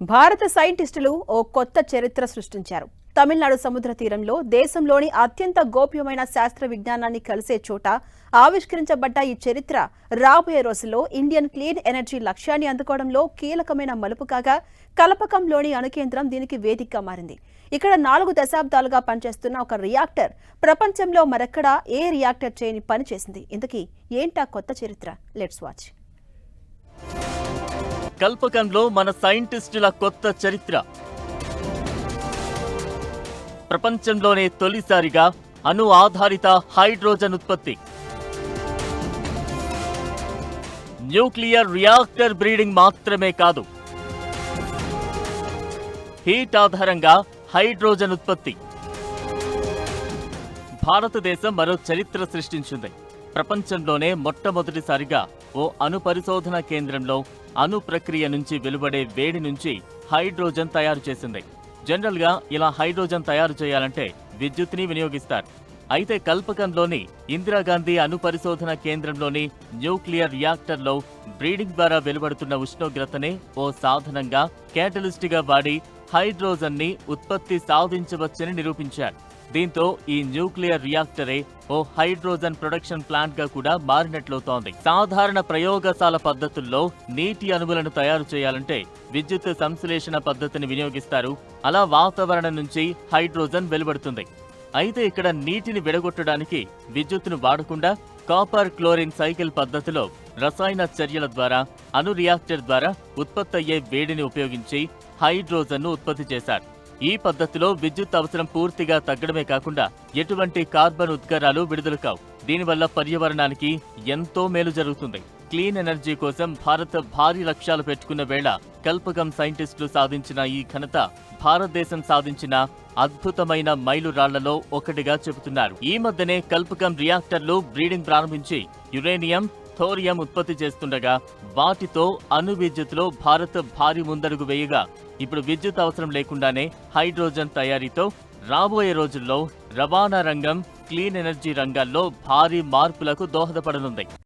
భారత సైంటిస్టులు ఓ కొత్త చరిత్ర సృష్టించారు. తమిళనాడు సముద్ర తీరంలో దేశంలోని అత్యంత గోప్యమైన శాస్త్ర విజ్ఞానాన్ని కలిసే చోట ఆవిష్కరించబడ్డ ఈ చరిత్ర రాబోయే రోజుల్లో ఇండియన్ క్లీన్ ఎనర్జీ లక్ష్యాన్ని అందుకోవడంలో కీలకమైన మలుపు కాగా కలపకంలోని అణుకేంద్రం దీనికి వేదికగా మారింది. ఇక్కడ 4 దశాబ్దాలుగా పనిచేస్తున్న ఒక రియాక్టర్ ప్రపంచంలో మరెక్కడా ఏ రియాక్టర్ చేయని పని చేసింది. ఇంతకీ ఏంటా కొత్త చరిత్ర? Let's watch. కల్పకంలో మన సైంటిస్టుల కొత్త చరిత్ర. ప్రపంచంలోనే తొలిసారిగా అణు ఆధారిత హైడ్రోజన్ ఉత్పత్తి. న్యూక్లియర్ రియాక్టర్ బ్రీడింగ్ మాత్రమే కాదు, హీట్ ఆధారంగా హైడ్రోజన్ ఉత్పత్తి. భారతదేశం మరో చరిత్ర సృష్టించింది. ప్రపంచంలోనే మొట్టమొదటిసారిగా ఓ అణు పరిశోధన కేంద్రంలో అణు ప్రక్రియ నుంచి వెలువడే వేడి నుంచి హైడ్రోజన్ తయారు చేసింది. జనరల్ గా ఇలా హైడ్రోజన్ తయారు చేయాలంటే విద్యుత్ని వినియోగిస్తారు. అయితే కల్పకంలోని ఇందిరాగాంధీ అణు పరిశోధన కేంద్రంలోని న్యూక్లియర్ రియాక్టర్లో బ్రీడింగ్ ద్వారా వెలువడుతున్న ఉష్ణోగ్రతనే ఓ సాధనంగా క్యాటలిస్ట్ గా వాడి హైడ్రోజన్ ని ఉత్పత్తి సాధించవచ్చని నిరూపించారు. దీంతో ఈ న్యూక్లియర్ రియాక్టరే ఓ హైడ్రోజన్ ప్రొడక్షన్ ప్లాంట్ గా కూడా మారినట్లవుతోంది. సాధారణ ప్రయోగశాల పద్ధతుల్లో నీటి అణువులను తయారు చేయాలంటే విద్యుత్ సంశ్లేషణ పద్ధతిని వినియోగిస్తారు. అలా వాతావరణం నుంచి హైడ్రోజన్ వెలువడుతుంది. అయితే ఇక్కడ నీటిని విడగొట్టడానికి విద్యుత్తును వాడకుండా కాపర్ క్లోరిన్ సైకిల్ పద్ధతిలో రసాయన చర్యల ద్వారా అణు రియాక్టర్ ద్వారా ఉత్పత్తయ్యే వేడిని ఉపయోగించి హైడ్రోజన్ను ఉత్పత్తి చేశారు. ఈ పద్ధతిలో విద్యుత్ అవసరం పూర్తిగా తగ్గడమే కాకుండా ఎటువంటి కార్బన్ ఉద్గారాలు విడుదల కావు. దీనివల్ల పర్యావరణానికి ఎంతో మేలు జరుగుతుంది. క్లీన్ ఎనర్జీ కోసం భారత్ భారీ లక్ష్యాలు పెట్టుకున్న వేళ కల్పకం సైంటిస్టులు సాధించిన ఈ ఘనత భారతదేశం సాధించిన అద్భుతమైన మైలురాళ్లలో ఒకటిగా చెబుతున్నారు. ఈ మధ్యనే కల్పకం రియాక్టర్లు బ్రీడింగ్ ప్రారంభించి యురేనియం, థోరియం ఉత్పత్తి చేస్తుండగా వాటితో అణు విద్యుత్తులో భారత్ భారీ ముందడుగు వేయగా ఇప్పుడు విద్యుత్ అవసరం లేకుండానే హైడ్రోజన్ తయారీతో రాబోయే రోజుల్లో రవాణా రంగం, క్లీన్ ఎనర్జీ రంగాల్లో భారీ మార్పులకు దోహదపడనుంది.